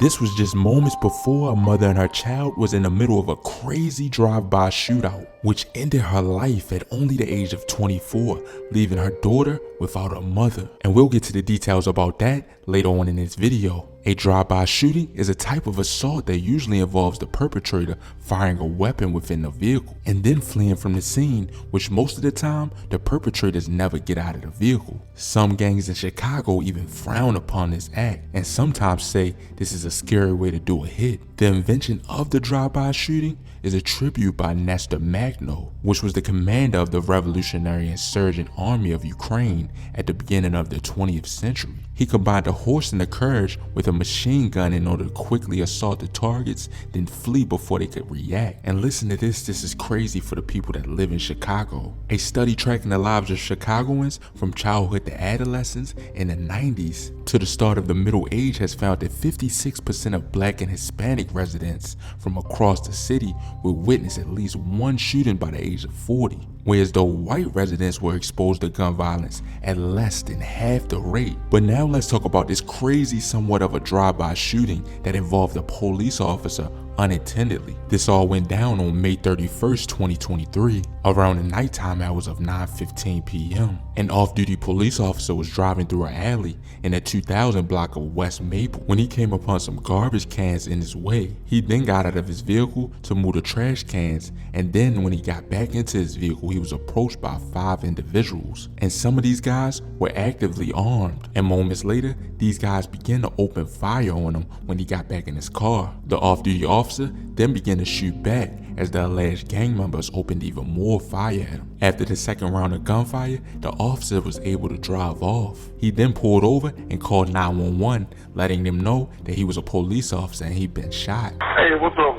This was just moments before a mother and her child was in the middle of a crazy drive-by shootout, which ended her life at only the age of 24, leaving her daughter without a mother. And we'll get to the details about that later on in this video. A drive-by shooting is a type of assault that usually involves the perpetrator firing a weapon within the vehicle and then fleeing from the scene, which most of the time, the perpetrators never get out of the vehicle. Some gangs in Chicago even frown upon this act and sometimes say this is a scary way to do a hit. The invention of the drive-by shooting is attributed by Nestor Makhno, which was the commander of the Revolutionary Insurgent Army of Ukraine at the beginning of the 20th century. He combined the horse and the courage with a machine gun in order to quickly assault the targets, then flee before they could react. And listen to this is crazy for the people that live in Chicago. A study tracking the lives of Chicagoans from childhood to adolescence in the 90s to the start of the middle age has found that 56% of Black and Hispanic residents from across the city will witness at least one shooting by the age of 40, whereas the white residents were exposed to gun violence at less than half the rate. But now let's talk about this crazy somewhat of a drive-by shooting that involved a police officer unattendedly. This all went down on May 31st, 2023, around the nighttime hours of 9:15 p.m. An off-duty police officer was driving through an alley in the 2000 block of West Maple when he came upon some garbage cans in his way. He then got out of his vehicle to move the trash cans, and then when he got back into his vehicle, he was approached by 5 individuals, and some of these guys were actively armed. And moments later, these guys began to open fire on him when he got back in his car. The off-duty officer then began to shoot back as the alleged gang members opened even more fire at him. After the second round of gunfire, the officer was able to drive off. He then pulled over and called 911, letting them know that he was a police officer and he'd been shot. Hey, what's up?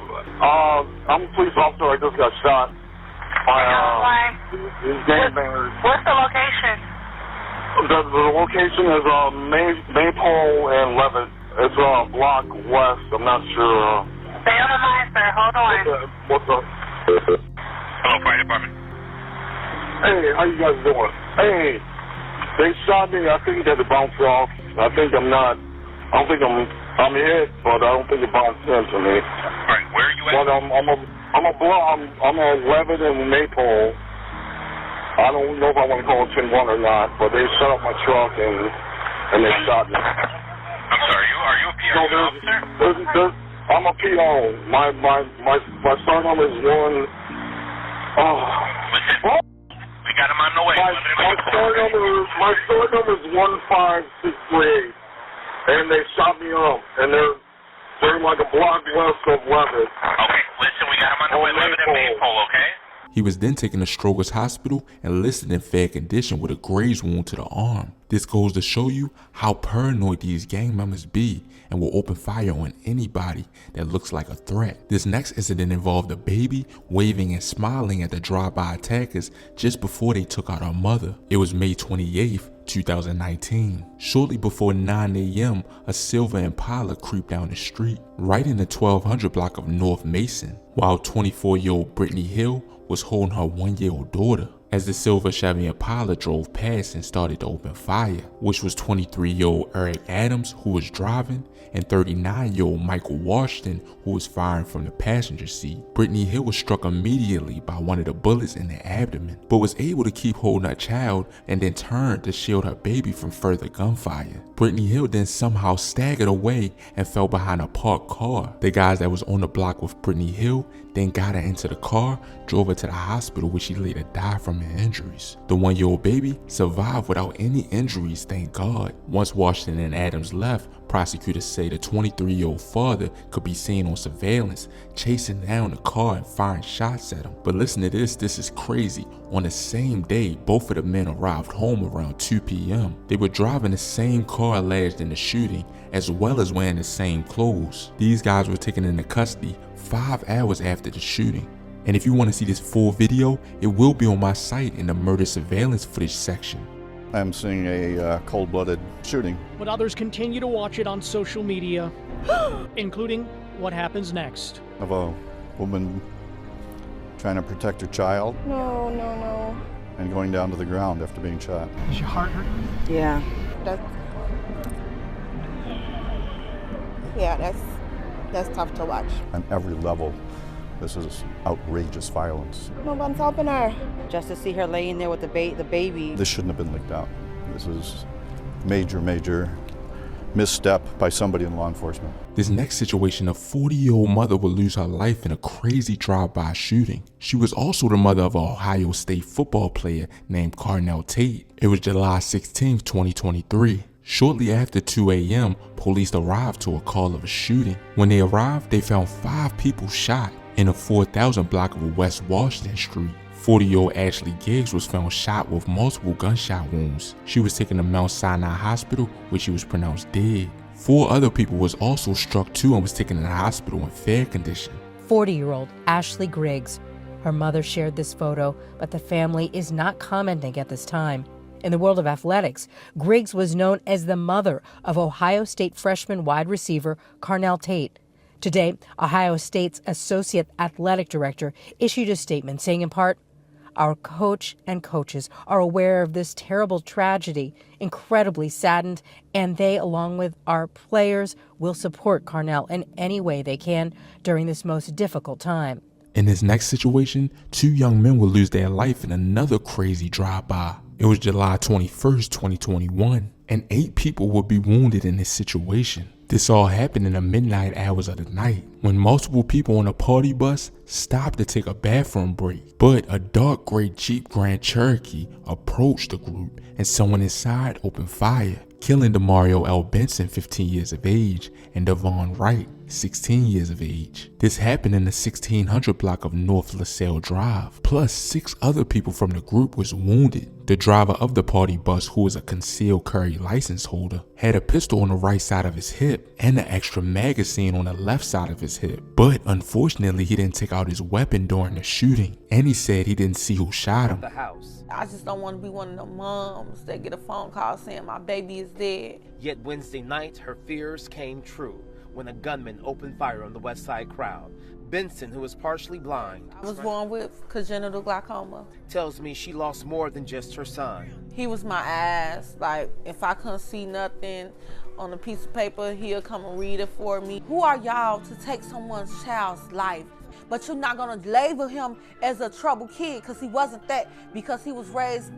I'm a police officer. I just got shot by these gangbangers. What's the location? The location is Maypole and Levitt. It's block west. I'm not sure. Stay on the line, sir. Hold on. What's up? Hello, fire department. Hey, how you guys doing? Hey, they shot me. I think that it bounced off. I don't think I'm hit, but I don't think it bounced into me. All right, where are you at? But I'm on Levitt and Maypole. I don't know if I want to call it 10-1 or not, but they shut up my truck and they shot me. I'm sorry, are you a PRU officer? I'm a PO. My start number is 1. Listen, we got him on the way. My start number is 15638, and they shot me up, and they're like a block west of Levitt. Okay, listen, we got him on the way. Levitt and Maypole, okay? He was then taken to Stroger's Hospital and listed in fair condition with a graze wound to the arm. This goes to show you how paranoid these gang members be and will open fire on anybody that looks like a threat. This next incident involved a baby waving and smiling at the drive-by attackers just before they took out her mother. It was May 28th, 2019. Shortly before 9 a.m., a silver Impala creeped down the street, right in the 1200 block of North Mason, while 24-year-old Brittany Hill was holding her 1-year-old daughter. As the silver Chevy Impala drove past and started to open fire, which was 23-year-old Eric Adams, who was driving, and 39-year-old Michael Washington, who was firing from the passenger seat. Brittany Hill was struck immediately by one of the bullets in the abdomen, but was able to keep holding her child and then turned to shield her baby from further gunfire. Brittany Hill then somehow staggered away and fell behind a parked car. The guys that was on the block with Brittany Hill then got her into the car, drove her to the hospital where she later died from her injuries. The 1-year-old baby survived without any injuries, thank God. Once Washington and Adams left, prosecutors say the 23-year-old father could be seen on surveillance chasing down the car and firing shots at him. But listen to this is crazy. On the same day, both of the men arrived home around 2 p.m. They were driving the same car alleged in the shooting, as well as wearing the same clothes. These guys were taken into custody 5 hours after the shooting. And if you want to see this full video, it will be on my site in the murder surveillance footage section. I'm seeing a cold-blooded shooting. But others continue to watch it on social media, including what happens next. Of a woman trying to protect her child. No. And going down to the ground after being shot. Is your heart hurting? Yeah. Yeah, that's tough to watch. On every level, this is outrageous violence. No one's helping her. Just to see her laying there with the baby. This shouldn't have been leaked out. This is major misstep by somebody in law enforcement. This next situation, a 40-year-old mother would lose her life in a crazy drive-by shooting. She was also the mother of an Ohio State football player named Carnell Tate. It was July 16, 2023. Shortly after 2 a.m., police arrived to a call of a shooting. When they arrived, they found 5 people shot in a 4000 block of West Washington Street. 40-year-old Ashley Giggs was found shot with multiple gunshot wounds. She was taken to Mount Sinai Hospital, where she was pronounced dead. 4 other people was also struck too and was taken to the hospital in fair condition. 40-year-old Ashley Griggs. Her mother shared this photo, but the family is not commenting at this time. In the world of athletics, Griggs was known as the mother of Ohio State freshman wide receiver Carnell Tate. Today, Ohio State's Associate Athletic Director issued a statement saying in part, "Our coach and coaches are aware of this terrible tragedy, incredibly saddened, and they, along with our players, will support Carnell in any way they can during this most difficult time." In this next situation, 2 young men would lose their life in another crazy drive-by. It was July 21st, 2021, and 8 people would be wounded in this situation. This all happened in the midnight hours of the night when multiple people on a party bus stopped to take a bathroom break. But a dark gray Jeep Grand Cherokee approached the group and someone inside opened fire, killing Demario L. Benson, 15 years of age, and Devon Wright, 16 years of age. This happened in the 1600 block of North LaSalle Drive. Plus, 6 other people from the group was wounded. The driver of the party bus, who was a concealed carry license holder, had a pistol on the right side of his hip and an extra magazine on the left side of his hip. But unfortunately, he didn't take out his weapon during the shooting, and he said he didn't see who shot him. I just don't want to be one of them moms that get a phone call saying my baby is dead. Yet Wednesday night, her fears came true when a gunman opened fire on the West Side crowd. Benson, who was partially blind, I was born with congenital glaucoma. tells me she lost more than just her son. He was my eyes. Like, if I couldn't see nothing on a piece of paper, he'll come and read it for me. Who are y'all to take someone's child's life? But you're not gonna label him as a troubled kid, because he wasn't that, because he was raised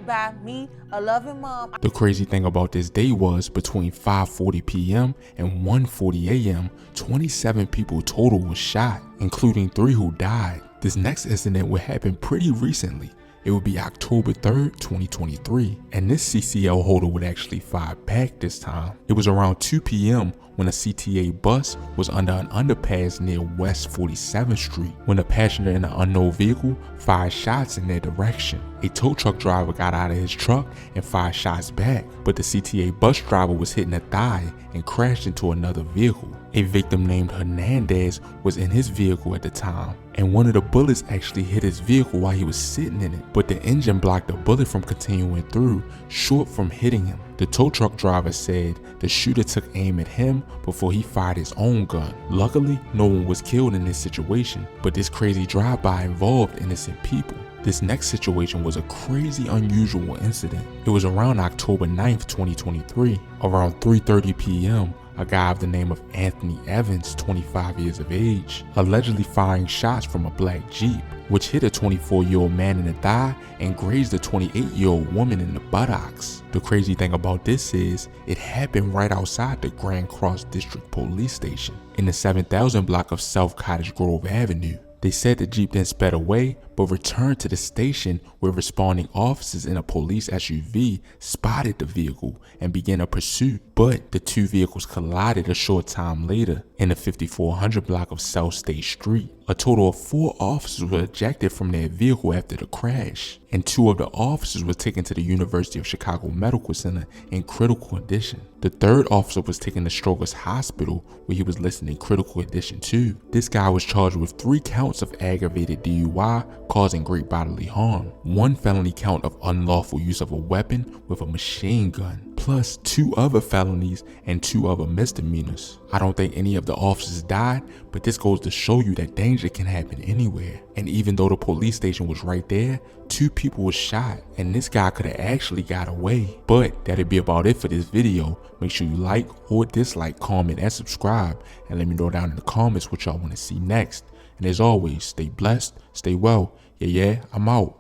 by me, a loving mom. The crazy thing about this day was between 5:40 p.m. and 1:40 a.m., 27 people total was shot, including 3 who died. This next incident would happen pretty recently. It would be October 3rd, 2023, and this CCL holder would actually fire back this time. It was around 2 p.m. when a CTA bus was under an underpass near West 47th Street when a passenger in an unknown vehicle fired shots in their direction. A tow truck driver got out of his truck and fired shots back, but the CTA bus driver was hit in the thigh and crashed into another vehicle. A victim named Hernandez was in his vehicle at the time, and one of the bullets actually hit his vehicle while he was sitting in it, but the engine blocked the bullet from continuing through, short from hitting him. The tow truck driver said the shooter took aim at him before he fired his own gun. Luckily, no one was killed in this situation, but this crazy drive-by involved innocent people. This next situation was a crazy unusual incident. It was around October 9th, 2023. Around 3:30 p.m., a guy of the name of Anthony Evans, 25 years of age, allegedly firing shots from a black Jeep, which hit a 24-year-old man in the thigh and grazed a 28-year-old woman in the buttocks. The crazy thing about this is, it happened right outside the Grand Cross District Police Station in the 7000 block of South Cottage Grove Avenue. They said the Jeep then sped away, but returned to the station where responding officers in a police SUV spotted the vehicle and began a pursuit. But the 2 vehicles collided a short time later in the 5400 block of South State Street. A total of 4 officers were ejected from their vehicle after the crash, and 2 of the officers were taken to the University of Chicago Medical Center in critical condition. The 3rd officer was taken to Stroger's Hospital, where he was listed in critical condition too. This guy was charged with 3 counts of aggravated DUI causing great bodily harm, 1 felony count of unlawful use of a weapon with a machine gun, plus 2 other felonies and 2 other misdemeanors. I don't think any of the officers died, but this goes to show you that danger can happen anywhere. And even though the police station was right there, 2 people were shot, and this guy could have actually got away. But that'll be about it for this video. Make sure you like or dislike, comment, and subscribe, and let me know down in the comments what y'all want to see next. And as always, stay blessed, stay well. Yeah, I'm out.